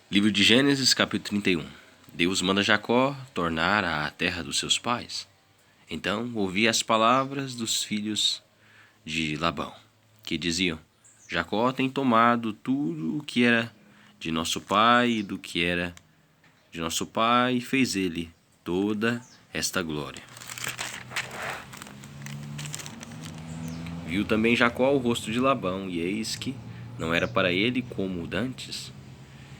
Livro de Gênesis, capítulo 31. Deus manda Jacó tornar à terra dos seus pais. Então ouvi as palavras dos filhos de Labão, que diziam: Jacó tem tomado tudo o que era de nosso pai, e do que era de nosso pai fez ele toda esta glória. Viu também Jacó o rosto de Labão, e eis que não era para ele como o dantes.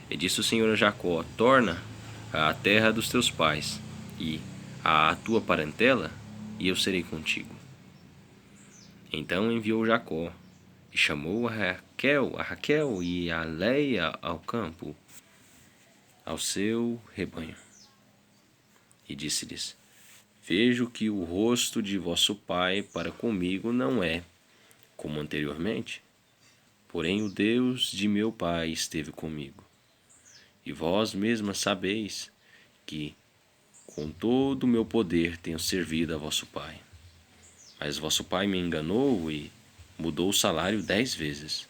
E disse o Senhor a Jacó: torna à terra dos teus pais e à tua parentela, e eu serei contigo. Então enviou Jacó e chamou a Raquel e a Leia ao campo, ao seu rebanho. E disse-lhes: vejo que o rosto de vosso pai para comigo não é como anteriormente, porém o Deus de meu pai esteve comigo. E vós mesmas sabeis que com todo o meu poder tenho servido a vosso pai. Mas vosso pai me enganou e mudou o salário 10 vezes.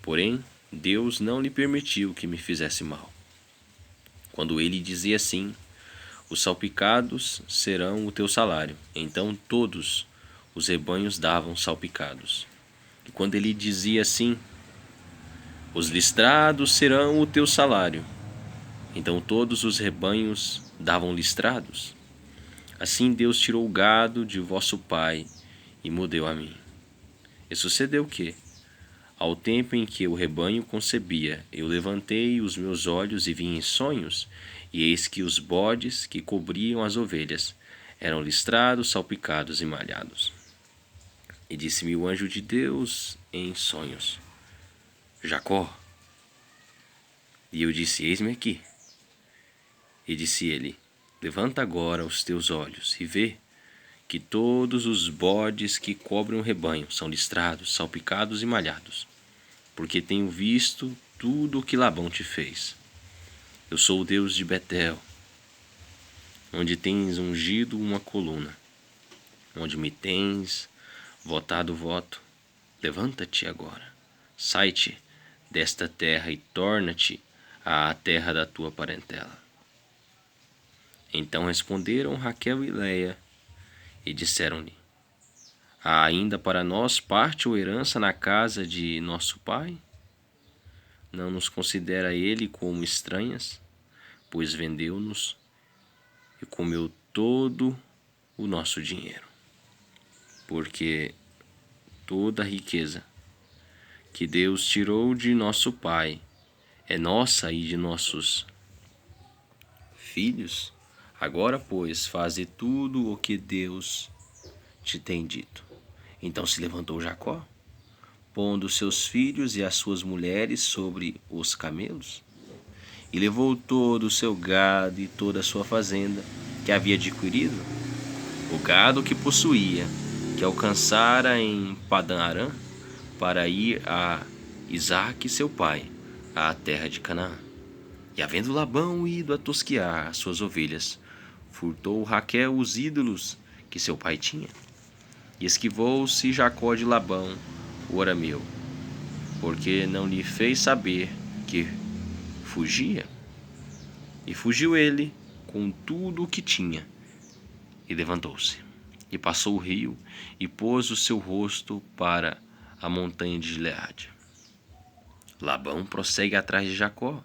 Porém, Deus não lhe permitiu que me fizesse mal. Quando ele dizia assim: os salpicados serão o teu salário, então todos os rebanhos davam salpicados. E quando ele dizia assim: os listrados serão o teu salário, então todos os rebanhos davam listrados. Assim Deus tirou o gado de vosso pai e me deu a mim. E sucedeu que, ao tempo em que o rebanho concebia, eu levantei os meus olhos e vi em sonhos, e eis que os bodes que cobriam as ovelhas eram listrados, salpicados e malhados. E disse-me o anjo de Deus em sonhos: Jacó. E eu disse: eis-me aqui. E disse ele: levanta agora os teus olhos e vê que todos os bodes que cobrem o rebanho são listrados, salpicados e malhados, porque tenho visto tudo o que Labão te fez. Eu sou o Deus de Betel, onde tens ungido uma coluna, onde me tens votado voto. Levanta-te agora, sai-te desta terra e torna-te à terra da tua parentela. Então responderam Raquel e Leia e disseram-lhe: há ainda para nós parte ou herança na casa de nosso pai? Não nos considera ele como estranhas, pois vendeu-nos e comeu todo o nosso dinheiro. Porque toda a riqueza que Deus tirou de nosso pai é nossa e de nossos filhos. Agora, pois, faze tudo o que Deus te tem dito. Então se levantou Jacó, pondo seus filhos e as suas mulheres sobre os camelos, e levou todo o seu gado e toda a sua fazenda que havia adquirido, o gado que possuía, que alcançara em Padã-Arã, para ir a Isaque seu pai, à terra de Canaã. E havendo Labão ido a tosquear as suas ovelhas, furtou Raquel os ídolos que seu pai tinha. E esquivou-se Jacó de Labão, o arameu, porque não lhe fez saber que fugia. E fugiu ele com tudo o que tinha, e levantou-se, e passou o rio, e pôs o seu rosto para a montanha de Gileade. Labão prossegue atrás de Jacó,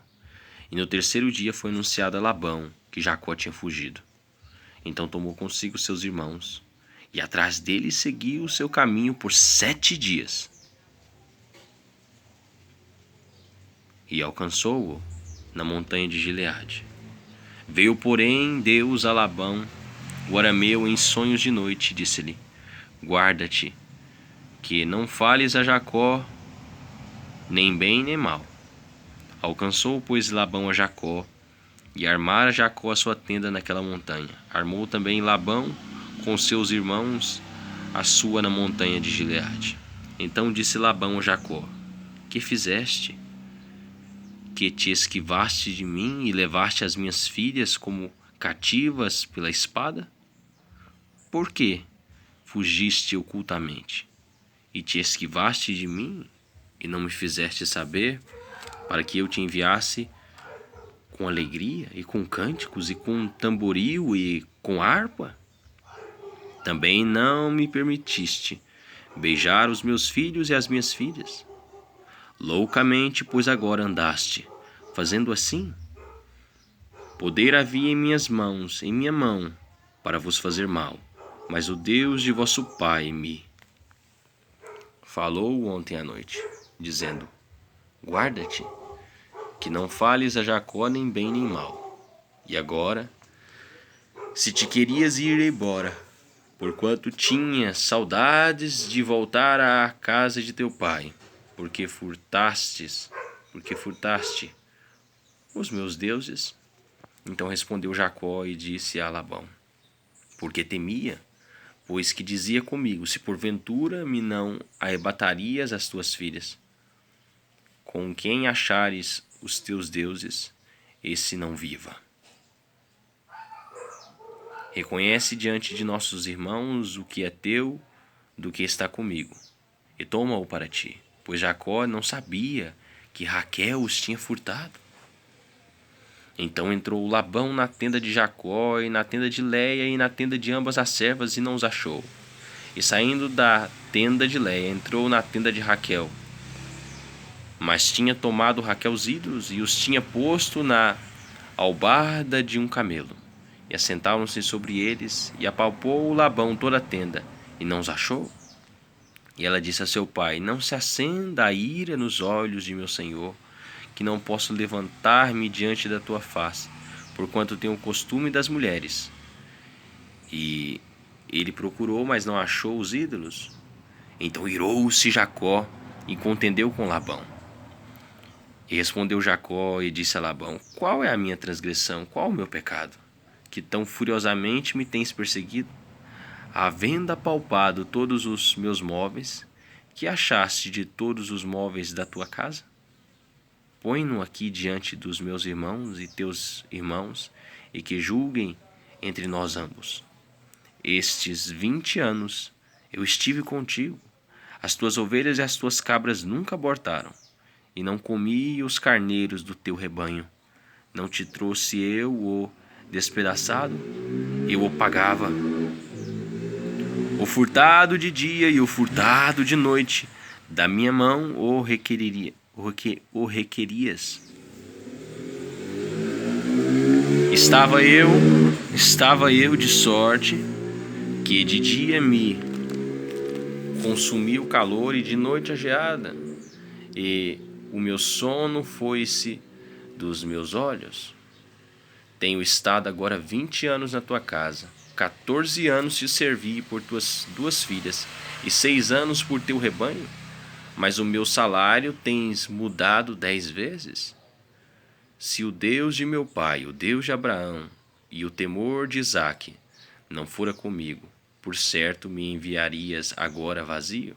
e no terceiro dia foi anunciado a Labão que Jacó tinha fugido. Então tomou consigo seus irmãos, e atrás dele seguiu o seu caminho por 7 dias. E alcançou-o na montanha de Gileade. Veio, porém, Deus a Labão, o arameu, em sonhos de noite, e disse-lhe: guarda-te, que não fales a Jacó, nem bem nem mal. Alcançou, pois, Labão a Jacó, e armara Jacó a sua tenda naquela montanha. Armou também Labão com seus irmãos a sua na montanha de Gileade. Então disse Labão a Jacó: que fizeste? Que te esquivaste de mim e levaste as minhas filhas como cativas pela espada? Por que fugiste ocultamente e te esquivaste de mim e não me fizeste saber, para que eu te enviasse com alegria, e com cânticos, e com tamboril, e com harpa? Também não me permitiste beijar os meus filhos e as minhas filhas. Loucamente, pois agora andaste, fazendo assim? Poder havia em minha mão, para vos fazer mal, mas o Deus de vosso pai me falou ontem à noite, dizendo: guarda-te, que não fales a Jacó nem bem nem mal. E agora, se te querias ir embora, porquanto tinhas saudades de voltar à casa de teu pai, porque furtaste os meus deuses. Então respondeu Jacó e disse a Labão: porque temia, pois que dizia comigo: se porventura me não arrebatarias as tuas filhas, com quem achares os teus deuses, esse não viva. Reconhece diante de nossos irmãos o que é teu do que está comigo, e toma-o para ti, pois Jacó não sabia que Raquel os tinha furtado. Então entrou Labão na tenda de Jacó, e na tenda de Léia, e na tenda de ambas as servas, e não os achou. E saindo da tenda de Léia, entrou na tenda de Raquel. Mas tinha tomado Raquel os ídolos, e os tinha posto na albarda de um camelo. E assentaram-se sobre eles, e apalpou Labão toda a tenda, e não os achou. E ela disse a seu pai: não se acenda a ira nos olhos de meu senhor, que não posso levantar-me diante da tua face, porquanto tenho o costume das mulheres. E ele procurou, mas não achou os ídolos. Então irou-se Jacó e contendeu com Labão. E respondeu Jacó e disse a Labão: qual é a minha transgressão, qual o meu pecado, que tão furiosamente me tens perseguido? Havendo apalpado todos os meus móveis, que achaste de todos os móveis da tua casa? Põe-no aqui diante dos meus irmãos e teus irmãos, e que julguem entre nós ambos. Estes 20 anos eu estive contigo, as tuas ovelhas e as tuas cabras nunca abortaram, e não comi os carneiros do teu rebanho. Não te trouxe eu o despedaçado, eu o pagava. O furtado de dia e o furtado de noite, da minha mão o requerias. Estava eu de sorte que de dia me consumia o calor e de noite a geada, e o meu sono foi-se dos meus olhos. Tenho estado agora 20 anos na tua casa, 14 anos te servi por tuas 2 filhas, e 6 anos por teu rebanho. Mas o meu salário tens mudado 10 vezes? Se o Deus de meu pai, o Deus de Abraão e o temor de Isaque não fora comigo, por certo me enviarias agora vazio?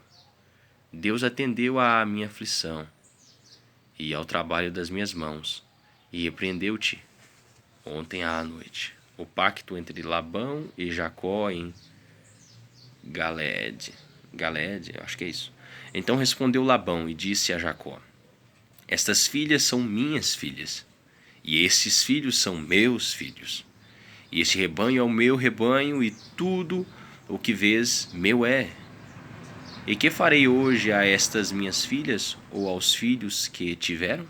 Deus atendeu à minha aflição e ao trabalho das minhas mãos, e repreendeu-te ontem à noite o pacto entre Labão e Jacó em Galeede, acho que é isso. Então respondeu Labão e disse a Jacó: estas filhas são minhas filhas, e estes filhos são meus filhos, e este rebanho é o meu rebanho, e tudo o que vês meu é. E que farei hoje a estas minhas filhas, ou aos filhos que tiveram?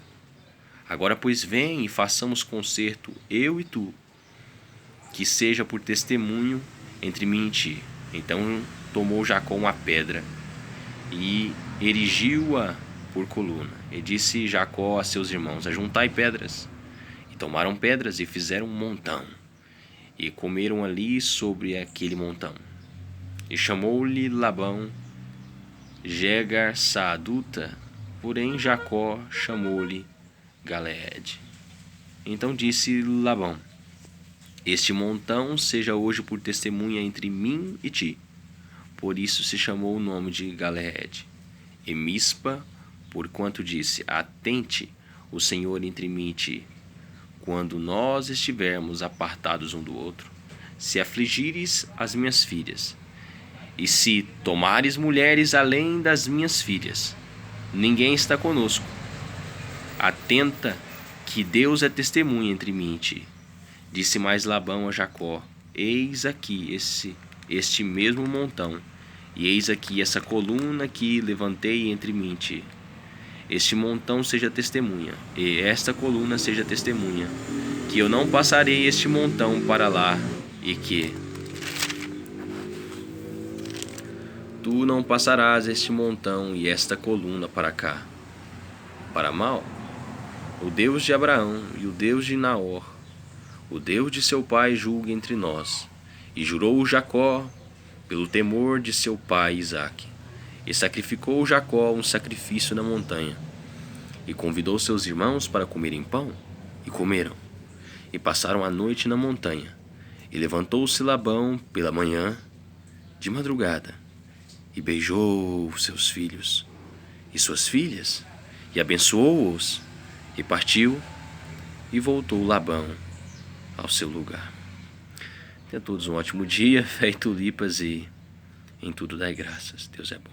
Agora, pois, vem e façamos concerto, eu e tu, que seja por testemunho entre mim e ti. Então tomou Jacó uma pedra e erigiu-a por coluna. E disse Jacó a seus irmãos: ajuntai pedras. E tomaram pedras e fizeram um montão, e comeram ali sobre aquele montão. E chamou-lhe Labão Jegar-Saaduta, porém Jacó chamou-lhe Galeede. Então disse Labão: este montão seja hoje por testemunha entre mim e ti. Por isso se chamou o nome de Galeede. E Mispa, porquanto disse: atente o Senhor entre mim e ti, quando nós estivermos apartados um do outro, se afligires as minhas filhas, e se tomares mulheres além das minhas filhas, ninguém está conosco. Atenta que Deus é testemunha entre mim e ti. Disse mais Labão a Jacó: Eis aqui este mesmo montão, e eis aqui essa coluna que levantei entre mim e ti. Este montão seja testemunha, e esta coluna seja testemunha, que eu não passarei este montão para lá, e que tu não passarás este montão e esta coluna para cá. Para mal, o Deus de Abraão e o Deus de Naor, o Deus de seu pai, julgue entre nós. E jurou Jacó pelo temor de seu pai Isaque. E sacrificou Jacó um sacrifício na montanha. E convidou seus irmãos para comerem pão, e comeram. E passaram a noite na montanha. E levantou-se Labão pela manhã, de madrugada, e beijou seus filhos e suas filhas, e abençoou-os, e partiu, e voltou Labão ao seu lugar. Tenha todos um ótimo dia, fé e tulipas, e em tudo dai graças. Deus é bom.